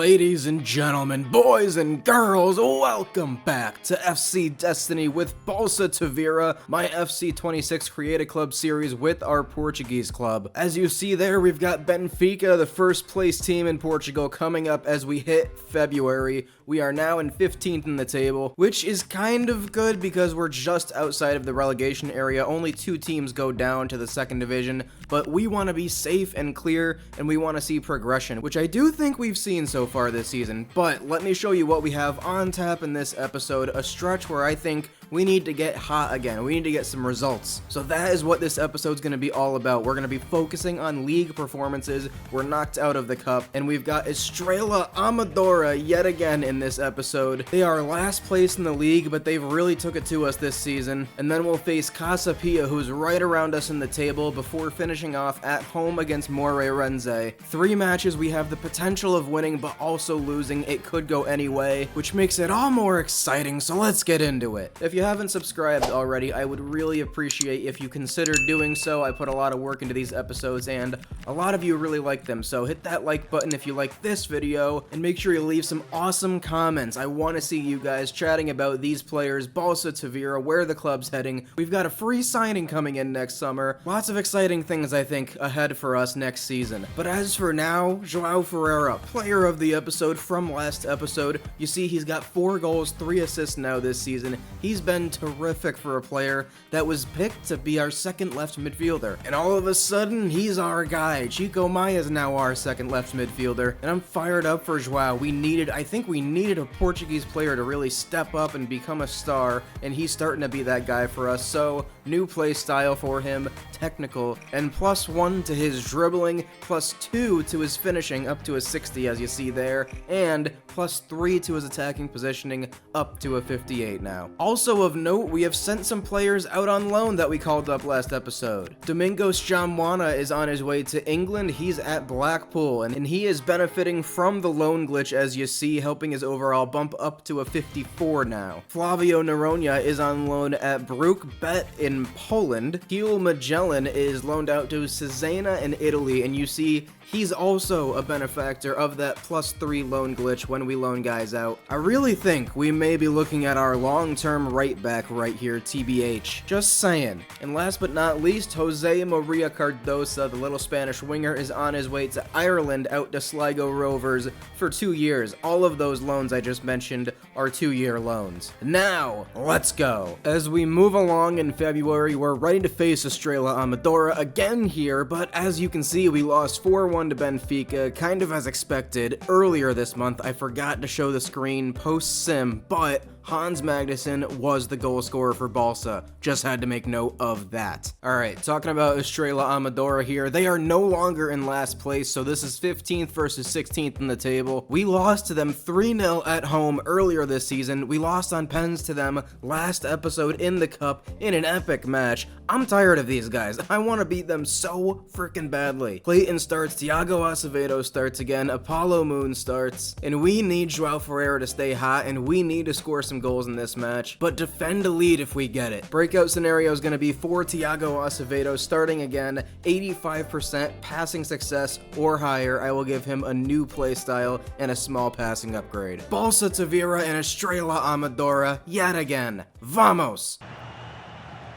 Ladies and gentlemen, boys and girls, welcome back to FC Destiny with Balsa Tavira, my FC 26 Creative Club series with our Portuguese club. As you see there, we've got Benfica, the first place team in Portugal, coming up as we hit February. We are now in 15th in the table, which is kind of good because we're just outside of the relegation area. Only 2 teams go down to the second division, but we want to be safe and clear, and we want to see progression, which I do think we've seen so far this season. But let me show you what we have on tap in this episode, a stretch where I think we need to get hot again. We need to get some results. So that is what this episode's going to be all about. We're going to be focusing on league performances. We're knocked out of the cup, and we've got Estrela Amadora yet again in this episode. They are last place in the league, but they've really took it to us this season. And then we'll face Casa Pia, who's right around us in the table, before finishing off at home against Moreirense. 3 matches we have the potential of winning, but also losing. It could go any way, which makes it all more exciting, so let's get into it. If you haven't subscribed already, I would really appreciate if you considered doing so. I put a lot of work into these episodes, and a lot of you really like them, so hit that like button if you like this video, and make sure you leave some awesome comments. I want to see you guys chatting about these players, Balsa Tavira, where the club's heading. We've got a free signing coming in next summer. Lots of exciting things, I think, ahead for us next season. But as for now, João Ferreira, player of the episode from last episode. You see he's got 4 goals, 3 assists now this season. He's been terrific for a player that was picked to be our second left midfielder. And all of a sudden, he's our guy. Chico Maia is now our second left midfielder. And I'm fired up for João. I think we needed a Portuguese player to really step up and become a star. And he's starting to be that guy for us. So, new play style for him, technical, and +1 to his dribbling, +2 to his finishing, up to a 60 as you see there, and +3 to his attacking positioning, up to a 58 now. Also of note, we have sent some players out on loan that we called up last episode. Domingos Jamwana is on his way to England. He's at Blackpool, and he is benefiting from the loan glitch as you see, helping his overall bump up to a 54 now. Flavio Noronha is on loan at Bruk Bet in Poland. Kiel Magellan is loaned out to Cesena in Italy, and you see he's also a benefactor of that +3 loan glitch when we loan guys out. I really think we may be looking at our long-term right back right here, TBH. Just saying. And last but not least, Jose Maria Cardosa, the little Spanish winger, is on his way to Ireland out to Sligo Rovers for 2 years. All of those loans I just mentioned are 2-year loans. Now, let's go. As we move along in February, we're ready to face Estrela Amadora again here, but as you can see, we lost 4-1 to Benfica, kind of as expected. Earlier this month, I forgot to show the screen post-sim, but Hans Magnuson was the goal scorer for Balsa. Just had to make note of that. Alright, talking about Estrela Amadora here, they are no longer in last place, so this is 15th versus 16th in the table. We lost to them 3-0 at home earlier this season. We lost on pens to them last episode in the cup in an epic match. I'm tired of these guys. I want to beat them so freaking badly. Clayton starts, Thiago Acevedo starts again, Apollo Moon starts, and we need João Ferreira to stay hot, and we need to score some goals in this match, but defend a lead if we get it. Breakout scenario is going to be for Thiago Acevedo starting again, 85% passing success or higher. I will give him a new play style and a small passing upgrade. Balsa Tavira and Estrela Amadora yet again. Vamos!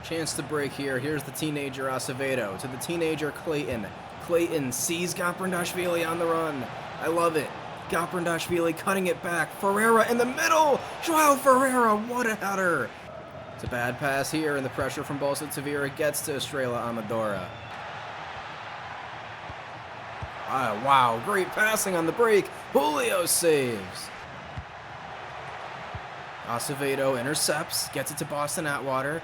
Chance to break here. Here's the teenager Acevedo to the teenager Clayton. Clayton sees Gaprindashvili on the run. I love it. Gaprindashvili cutting it back. Ferreira in the middle. João Ferreira, what a header. It's a bad pass here, and the pressure from Balsa Tavira gets to Estrela Amadora. Wow, great passing on the break. Julio saves. Acevedo intercepts, gets it to Boston Atwater,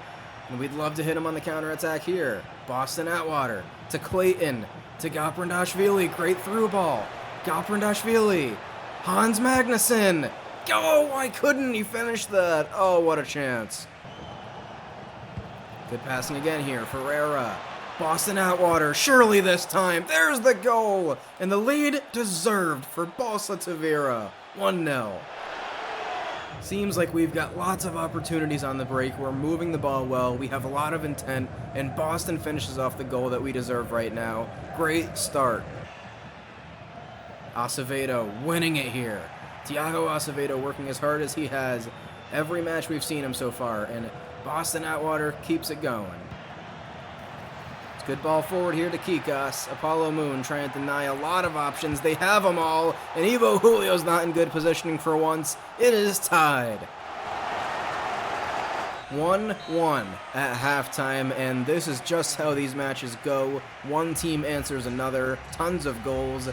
and we'd love to hit him on the counterattack here. Boston Atwater to Clayton, to Gaprindashvili, great through ball. Gaprindashvili, Hans Magnuson. Oh, why couldn't he finish that? Oh, what a chance. Good passing again here, Ferreira. Boston Atwater, surely this time. There's the goal. And the lead deserved for Balsa Tavira. 1-0. Seems like we've got lots of opportunities on the break. We're moving the ball well. We have a lot of intent. And Boston finishes off the goal that we deserve right now. Great start. Acevedo winning it here. Thiago Acevedo working as hard as he has every match we've seen him so far, and Boston Atwater keeps it going. It's good ball forward here to Kikas. Apollo Moon trying to deny a lot of options. They have them all, and Ivo Julio's not in good positioning for once. It is tied. 1-1 at halftime, and this is just how these matches go. One team answers another, tons of goals.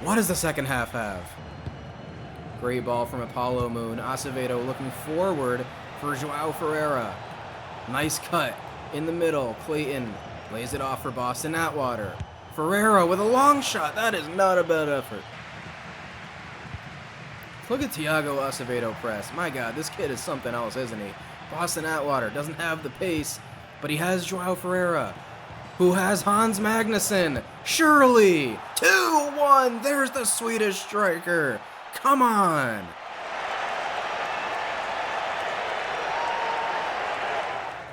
What does the second half have? Great ball from Apollo Moon. Acevedo looking forward for Joao Ferreira. Nice cut in the middle. Clayton lays it off for Boston Atwater. Ferreira with a long shot. That is not a bad effort. Look at Thiago Acevedo press. My God, this kid is something else, isn't he? Boston Atwater doesn't have the pace, but he has Joao Ferreira, who has Hans Magnusson. Surely! 2-1! There's the Swedish striker. Come on!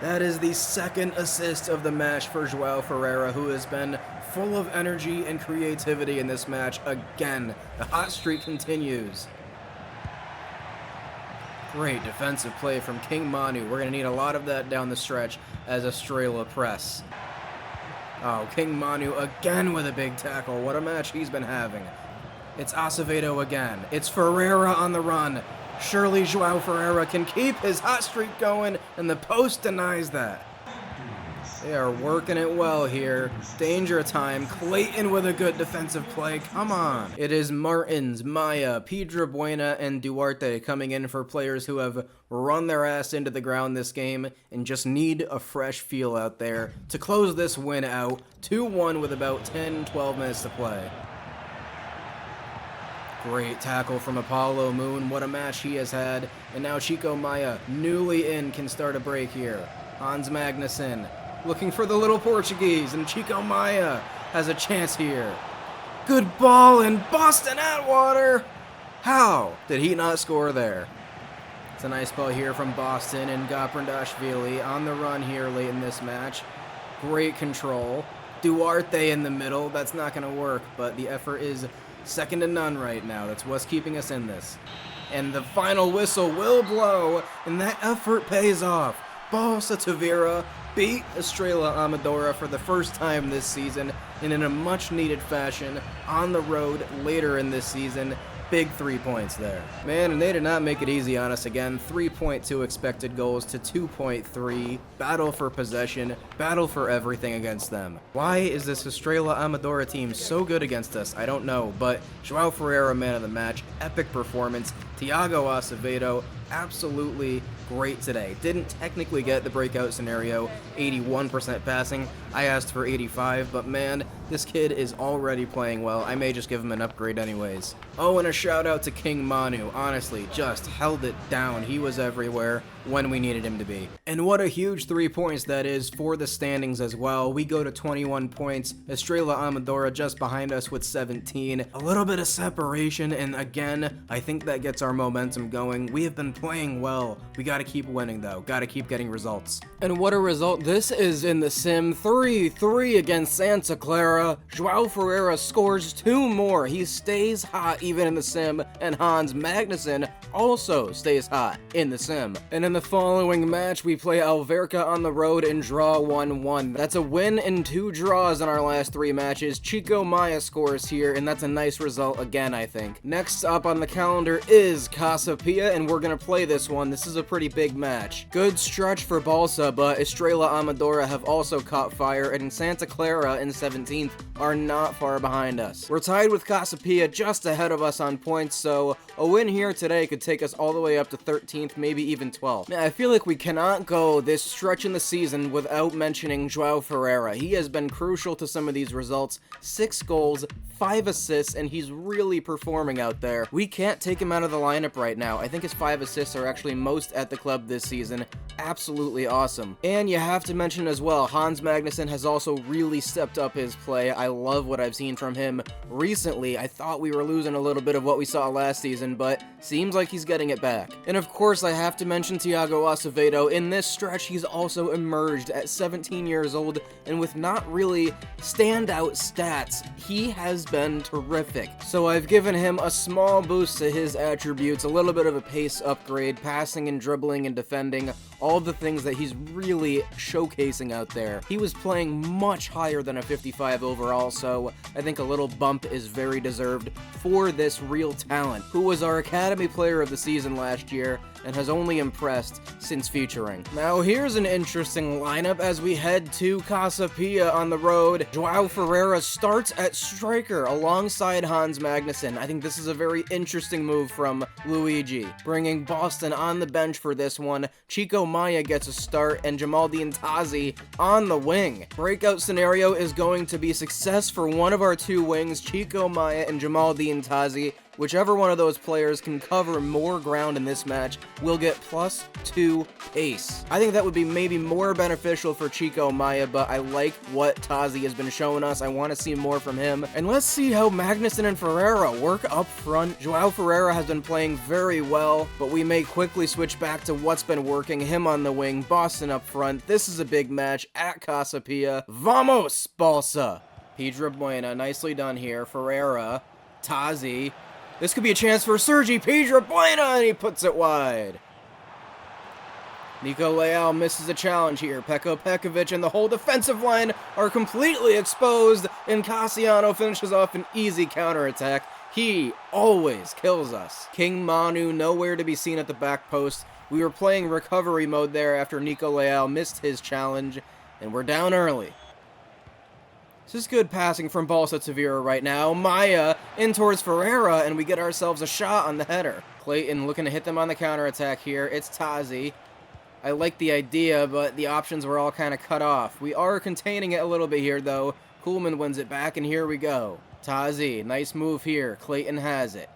That is the second assist of the match for Joao Ferreira, who has been full of energy and creativity in this match again. The hot streak continues. Great defensive play from King Manu. We're going to need a lot of that down the stretch as Estrela press. Oh, King Manu again with a big tackle. What a match he's been having. It's Acevedo again. It's Ferreira on the run. Surely Joao Ferreira can keep his hot streak going, and the post denies that. They are working it well here. Danger time. Clayton with a good defensive play. Come on. It is Martins, Maya, Pedro Buena, and Duarte coming in for players who have run their ass into the ground this game and just need a fresh feel out there to close this win out. 2-1 with about 10-12 minutes to play. Great tackle from Apollo Moon. What a match he has had. And now Chico Maya, newly in, can start a break here. Hans Magnusson looking for the little Portuguese, and Chico Maya has a chance here. Good ball, and Boston Atwater! How did he not score there? It's a nice ball here from Boston, and Gaprindashvili on the run here late in this match. Great control. Duarte in the middle. That's not going to work, but the effort is second to none right now. That's what's keeping us in this. And the final whistle will blow, and that effort pays off. Balsa Tavira beat Estrela Amadora for the first time this season, and in a much-needed fashion on the road later in this season. Big 3 points there. Man, and they did not make it easy on us again. 3.2 expected goals to 2.3. Battle for possession. Battle for everything against them. Why is this Estrela Amadora team so good against us? I don't know, but Joao Ferreira, man of the match. Epic performance. Thiago Acevedo, absolutely great today. Didn't technically get the breakout scenario, 81% passing. I asked for 85, but man, this kid is already playing well. I may just give him an upgrade anyways. Oh, and a shout out to King Manu. Honestly, just held it down. He was everywhere when we needed him to be. And what a huge 3 points that is for the standings as well. We go to 21 points. Estrela Amadora just behind us with 17. A little bit of separation, and again, I think that gets our momentum going. We have been playing well. We gotta keep winning though. Gotta keep getting results. And what a result this is in the sim. 3-3 against Santa Clara. Joao Ferreira scores 2 more. He stays hot even in the sim, and Hans Magnusson also stays hot in the sim. And in the following match, we play Alverca on the road and draw 1-1. That's a win and 2 draws in our last 3 matches. Chico Maya scores here, and that's a nice result again, I think. Next up on the calendar is Casa Pia, and we're gonna play this one. This is a pretty big match. Good stretch for Balsa, but Estrela Amadora have also caught fire, and Santa Clara in 17th are not far behind us. We're tied with Casa Pia just ahead of us on points, so a win here today could take us all the way up to 13th, maybe even 12th. Now, I feel like we cannot go this stretch in the season without mentioning Joao Ferreira. He has been crucial to some of these results. 6 goals, 5 assists, and he's really performing out there. We can't take him out of the lineup right now. I think his 5 assists are actually most at the club this season. absolutely awesome. And you have to mention as well, Hans Magnusson has also really stepped up his play. I love what I've seen from him recently. I thought we were losing a little bit of what we saw last season, but seems like he's getting it back. And of course, I have to mention Thiago Acevedo. In this stretch, he's also emerged at 17 years old, and with not really standout stats, he has been terrific. So I've given him a small boost to his attributes, a little bit of a pace upgrade, passing and dribbling and defending, all the things that he's really showcasing out there. He was playing much higher than a 55 overall, so I think a little bump is very deserved for this real talent, who was our Academy Player of the Season last year and has only impressed since featuring. Now here's an interesting lineup as we head to Casa Pia on the road. Joao Ferreira starts at striker alongside Hans Magnusson. I think this is a very interesting move from Luigi, bringing Boston on the bench for this one. Chico Maya gets a start and Jamaldine Tazi on the wing. Breakout scenario is going to be success for one of our two wings, Chico Maya and Jamaldine Tazi. Whichever one of those players can cover more ground in this match will get +2 pace. I think that would be maybe more beneficial for Chico Maya, but I like what Tazi has been showing us. I want to see more from him. And let's see how Magnusson and Ferreira work up front. Joao Ferreira has been playing very well, but we may quickly switch back to what's been working. Him on the wing, Boston up front. This is a big match at Casa Pia. Vamos, Balsa! Pedro Buena, nicely done here. Ferreira, Tazi. This could be a chance for Sergi Pedro Buena, and he puts it wide. Nico Leal misses a challenge here. Peko Pekovic and the whole defensive line are completely exposed, and Cassiano finishes off an easy counterattack. He always kills us. King Manu nowhere to be seen at the back post. We were playing recovery mode there after Nico Leal missed his challenge, and we're down early. This is good passing from Balsa Tavira right now. Maya in towards Ferreira, and we get ourselves a shot on the header. Clayton looking to hit them on the counterattack here. It's Tazi. I like the idea, but the options were all kind of cut off. We are containing it a little bit here, though. Kuhlman wins it back, and here we go. Tazi, nice move here. Clayton has it.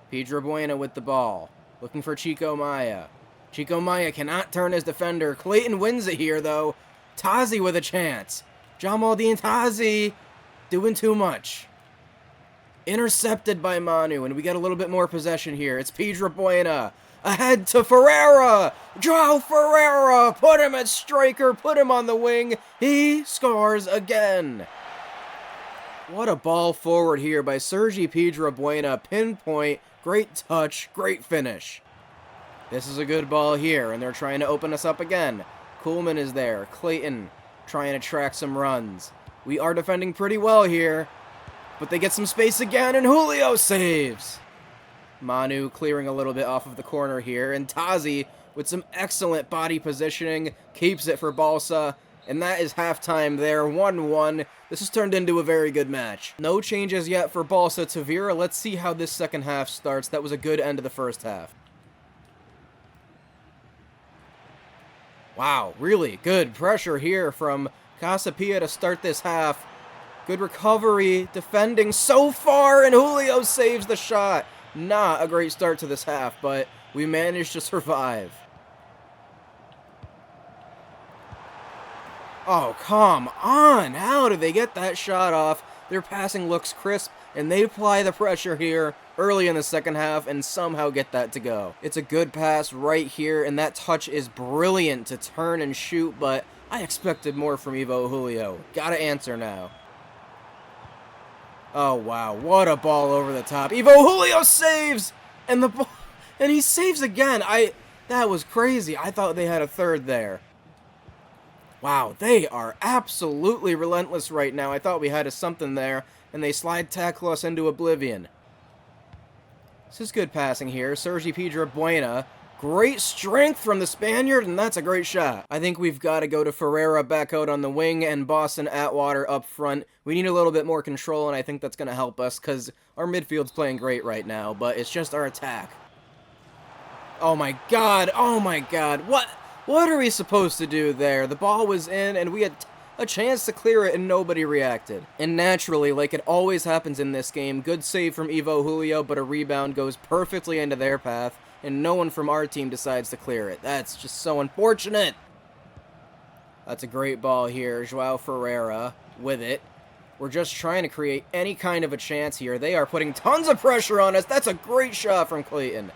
Pedro Buena with the ball. Looking for Chico Maya. Chico Maya cannot turn his defender. Clayton wins it here, though. Tazi with a chance. Jamaldine Tazi doing too much. Intercepted by Manu, and we get a little bit more possession here. It's Pedro Buena. Ahead to Ferreira. Joao Ferreira. Put him at striker. Put him on the wing. He scores again. What a ball forward here by Sergi Pedro Buena. Pinpoint. Great touch. Great finish. This is a good ball here, and they're trying to open us up again. Kuhlman is there. Clayton trying to track some runs. We are defending pretty well here, but they get some space again, and Julio saves. Manu clearing a little bit off of the corner here, and Tazi with some excellent body positioning keeps it for Balsa, and that is halftime there, 1-1. This has turned into a very good match. No changes yet for Balsa Tavira. Let's see how this second half starts. That was a good end of the first half. Wow, really good pressure here from Casa Pia to start this half. Good recovery, defending so far, and Julio saves the shot. Not a great start to this half, but we managed to survive. Oh, come on. How did they get that shot off? Their passing looks crisp, and they apply the pressure here early in the second half and somehow get that to go. It's a good pass right here, and that touch is brilliant to turn and shoot, but I expected more from Ivo Julio. Gotta answer now. Oh, wow. What a ball over the top. Ivo Julio saves! And the ball, and he saves again. That was crazy. I thought they had a third there. Wow, they are absolutely relentless right now. I thought we had something there, and they slide tackle us into oblivion. This is good passing here. Sergi Pedro Buena. Great strength from the Spaniard, and that's a great shot. I think we've got to go to Ferreira back out on the wing and Boston Atwater up front. We need a little bit more control, and I think that's going to help us because our midfield's playing great right now, but it's just our attack. Oh my god, oh my god. What are we supposed to do there? The ball was in, and we had a chance to clear it, and nobody reacted. And naturally, like it always happens in this game, good save from Ivo Julio, but a rebound goes perfectly into their path. and no one from our team decides to clear it. That's just so unfortunate. That's a great ball here. Joao Ferreira with it. We're just trying to create any kind of a chance here. They are putting tons of pressure on us. That's a great shot from Clayton.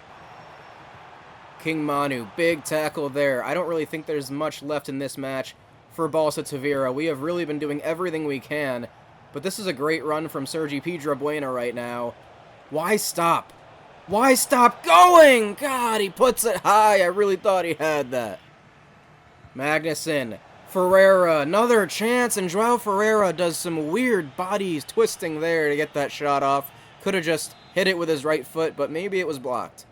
King Manu, big tackle there. I don't really think there's much left in this match for Balsa Tavira. We have really been doing everything we can, but this is a great run from Sergi Pedro Bueno right now. Why stop? Why stop going? God, he puts it high. I really thought he had that. Magnuson, Ferreira, another chance, and Joao Ferreira does some weird bodies twisting there to get that shot off. Could have just hit it with his right foot, but maybe it was blocked.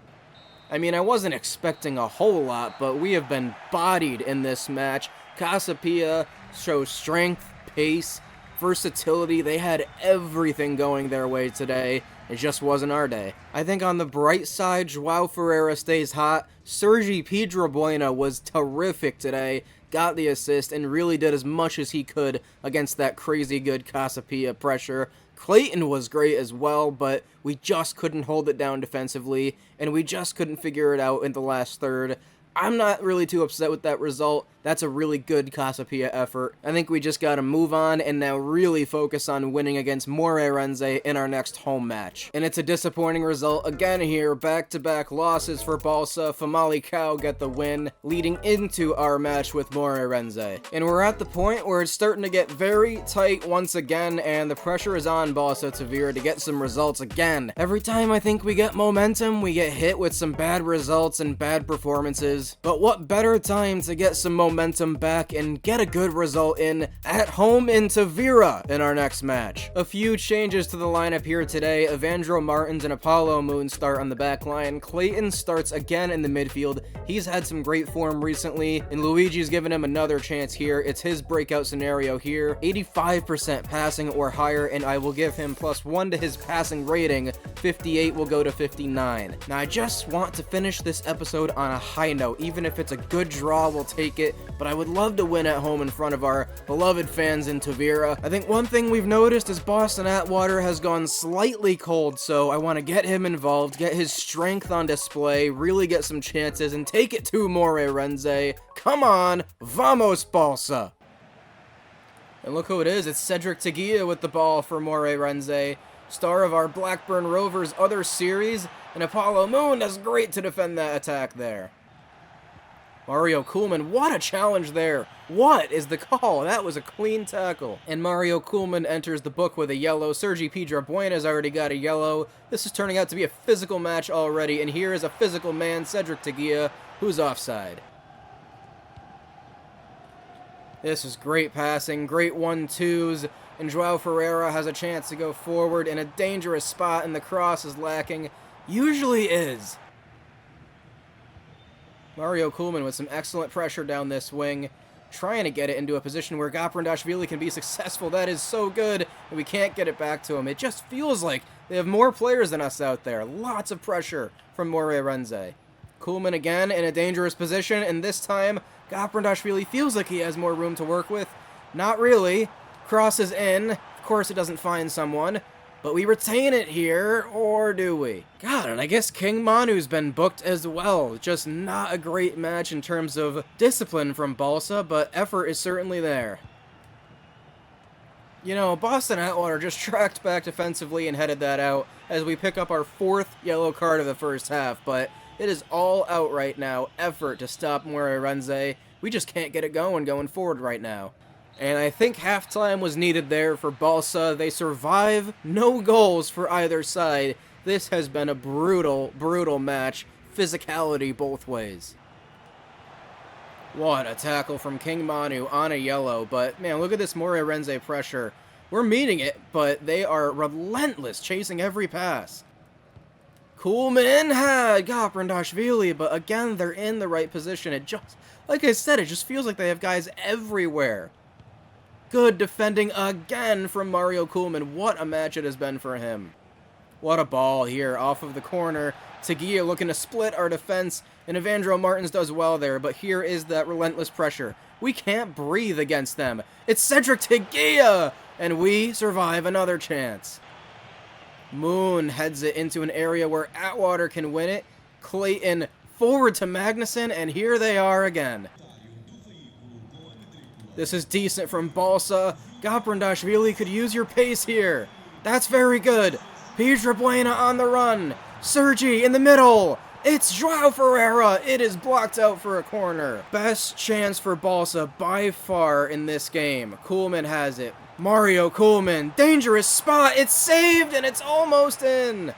I mean, I wasn't expecting a whole lot, but we have been bodied in this match. Casa Pia shows strength, pace, versatility. They had everything going their way today. It just wasn't our day. I think on the bright side, Joao Ferreira stays hot. Sergi Pedro Bueno was terrific today. Got the assist and really did as much as he could against that crazy good Casa Pia pressure. Clayton was great as well, but we just couldn't hold it down defensively, and we just couldn't figure it out in the last third. I'm not really too upset with that result. That's a really good Casa Pia effort. I think we just gotta move on and now really focus on winning against Moreirense in our next home match. And it's a disappointing result again here. Back-to-back losses for Balsa. Famalicão get the win, leading into our match with Moreirense. And we're at the point where it's starting to get very tight once again, and the pressure is on Balsa Tavira to get some results again. Every time I think we get momentum, we get hit with some bad results and bad performances. But what better time to get some momentum back and get a good result in at home in Tavira in our next match. A few changes to the lineup here today. Evandro Martins and Apollo Moon start on the back line. Clayton starts again in the midfield. He's had some great form recently, and Luigi's given him another chance here. It's his breakout scenario here. 85% passing or higher, and I will give him +1 to his passing rating. 58 will go to 59. Now, I just want to finish this episode on a high note. Even if it's a good draw, we'll take it, but I would love to win at home in front of our beloved fans in Tavira. I think one thing we've noticed is Boston Atwater has gone slightly cold, so I want to get him involved, get his strength on display, really get some chances, and take it to Moreirense. Come on, vamos Balsa! And look who it is, it's Cedric Teguia with the ball for Moreirense, star of our Blackburn Rovers other series, and Apollo Moon does great to defend that attack there. Mario Kuhlman, what a challenge there. What is the call? That was a clean tackle. And Mario Kuhlman enters the book with a yellow. Sergi Pedro Buena's already got a yellow. This is turning out to be a physical match already, and here is a physical man, Cedric Teguia, who's offside. This is great passing, great 1-2s, and Joao Ferreira has a chance to go forward in a dangerous spot, and the cross is lacking. Usually is. Mario Kuhlman with some excellent pressure down this wing, trying to get it into a position where Gaprindashvili can be successful. That is so good, and we can't get it back to him. It just feels like they have more players than us out there. Lots of pressure from Moreirense. Kuhlman again in a dangerous position, and this time Gaprindashvili feels like he has more room to work with. Not really. Crosses in. Of course it doesn't find someone. But we retain it here, or do we? God, and I guess King Manu's been booked as well. Just not a great match in terms of discipline from Balsa, but effort is certainly there. You know, Boston Atwater just tracked back defensively and headed that out as we pick up our 4th yellow card of the first half, but it is all out right now. Effort to stop Moreirense. We just can't get it going forward right now. And I think halftime was needed there for Balsa. They survive, no goals for either side. This has been a brutal, brutal match. Physicality both ways. What a tackle from King Manu on a yellow. But, man, look at this Moreirense pressure. We're meeting it, but they are relentless, chasing every pass. Kuhlman had Gaprindashvili, but again, they're in the right position. It just, like I said, it just feels like they have guys everywhere. Good defending again from Mario Kuhlman. What a match it has been for him. What a ball here off of the corner. Teguia looking to split our defense, and Evandro Martins does well there, but here is that relentless pressure. We can't breathe against them. It's Cedric Teguia, and we survive another chance. Moon heads it into an area where Atwater can win it. Clayton forward to Magnuson, and here they are again. This is decent from Balsa. Gaprindashvili could use your pace here. That's very good. Pedro Buena on the run. Sergi in the middle. It's Joao Ferreira. It is blocked out for a corner. Best chance for Balsa by far in this game. Koolman has it. Mario Koolman. Dangerous spot. It's saved and it's almost in.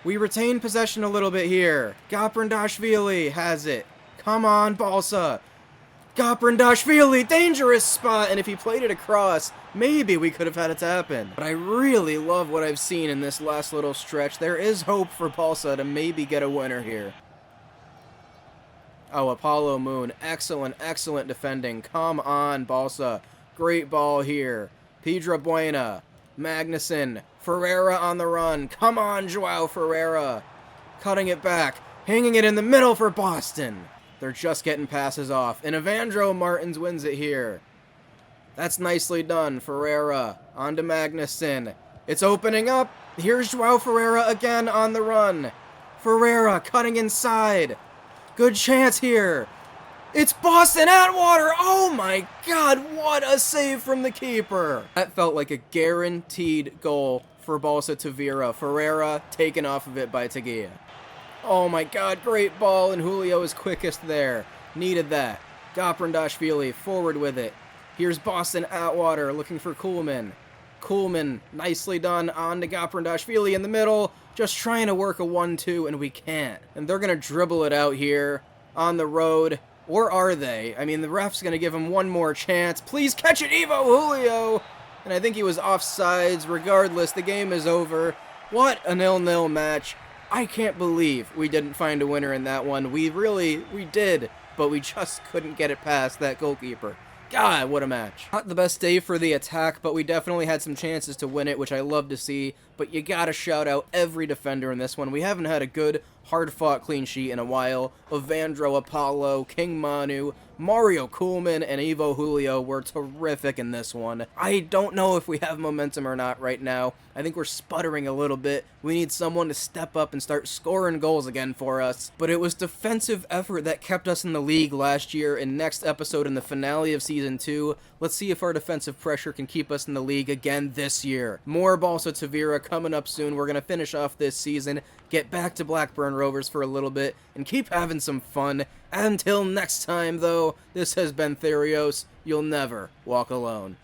We retain possession a little bit here. Gaprindashvili has it. Come on, Balsa. Gaprindashvili, dangerous spot, and if he played it across, maybe we could have had a tap in. But I really love what I've seen in this last little stretch. There is hope for Balsa to maybe get a winner here. Oh, Apollo Moon, excellent, excellent defending. Come on, Balsa. Great ball here. Pedro Buena, Magnuson, Ferreira on the run. Come on, Joao Ferreira. Cutting it back, hanging it in the middle for Boston. They're just getting passes off. And Evandro Martins wins it here. That's nicely done. Ferreira on to Magnuson. It's opening up. Here's Joao Ferreira again on the run. Ferreira cutting inside. Good chance here. It's Boston Atwater. Oh my God, what a save from the keeper. That felt like a guaranteed goal for Balsa Tavira. Ferreira taken off of it by Tagia. Oh my God, great ball, and Julio is quickest there. Needed that. Gaprindashvili forward with it. Here's Boston Atwater looking for Koolman. Koolman, nicely done, on to Gaprindashvili in the middle. Just trying to work a 1-2, and we can't. And they're going to dribble it out here on the road. Or are they? I mean, the ref's going to give him one more chance. Please catch it, Evo Julio! And I think he was offsides. Regardless, the game is over. What a 0-0 match. I can't believe we didn't find a winner in that one. We did, but we just couldn't get it past that goalkeeper. God, what a match. Not the best day for the attack, but we definitely had some chances to win it, which I love to see. But you gotta shout out every defender in this one. We haven't had a good, hard-fought clean sheet in a while. Evandro Apollo, King Manu, Mario Koolman, and Evo Julio were terrific in this one. I don't know if we have momentum or not right now. I think we're sputtering a little bit. We need someone to step up and start scoring goals again for us. But it was defensive effort that kept us in the league last year. And next episode in the finale of Season 2, let's see if our defensive pressure can keep us in the league again this year. More Balsa Tavira coming up soon. We're going to finish off this season, get back to Blackburn Rovers for a little bit, and keep having some fun. Until next time, though, this has been Therios. You'll never walk alone.